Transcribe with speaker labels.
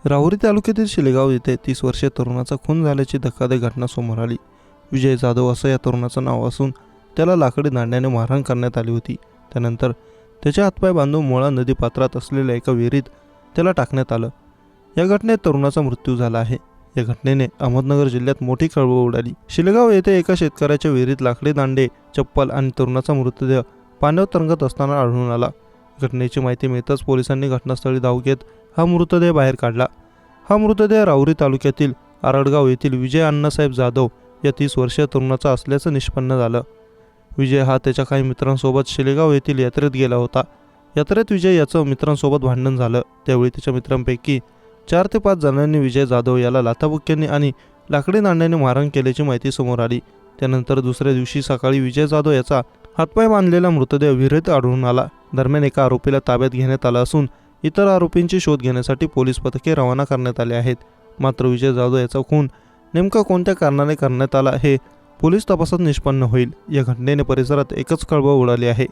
Speaker 1: राहुरी तालुक्यातील शिलेगाव येथे 30 वर्षीय तरुणाचा खून झाल्याची धक्कादायक घटना समोर आली। विजय जाधव असं या तरुणाचं नाव असून त्याला लाकडी दांड्याने मारहाण करण्यात आली होती। त्यानंतर त्याचे हातपाय बांधून मोळा नदी पात्रात असलेल्या एका विहिरीत त्याला टाकण्यात आलं। या घटनेत तरुणाचा मृत्यू झाला आहे। या घटनेने अहमदनगर जिल्ह्यात मोठी खळबळ उडाली। शिलेगाव येथे एका शेतकऱ्याच्या विहिरीत लाकडी दांडे, चप्पल आणि तरुणाचा मृतदेह पाण्यावर तरंगत असताना आढळून आला। घटनेची माहिती मिळताच पोलिसांनी घटनास्थळी धाव घेत हा मृतदेह बाहेर काढला। हा मृतदेह राहुरी तालुक्यातील आरडगाव येथील विजय अण्णासाहेब जाधव या 30 वर्षीय तरुणाचा असल्याचं निष्पन्न झालं। विजय हा त्याच्या काही मित्रांसोबत शिलेगाव येथील यात्रेत गेला होता। यात्रेत विजय याचं मित्रांसोबत भांडण झालं। त्यावेळी त्याच्या मित्रांपैकी 4 ते 5 जणांनी विजय जाधव याला लाथाबुक्क्यांनी आणि लाकडी दांड्याने मारहाण केल्याची माहिती समोर आली। त्यानंतर दुसऱ्या दिवशी सकाळी विजय जाधव याचा हातपाय बांधलेला मृतदेह विहिरीत आढळून आला। दरम्यान एका आरोपीला ताब्यात घेण्यात आलं असून इतर आरोपींची शोध घेण्यासाठी पोलीस पथके रवाना करण्यात आले आहेत। मात्र विजय जाधव याचा खून नेमका कोणत्या कारणाने करण्यात आला हे पोलीस तपासात निष्पन्न होईल। या घटनेने परिसरात एकच खळबळ उडाली आहे।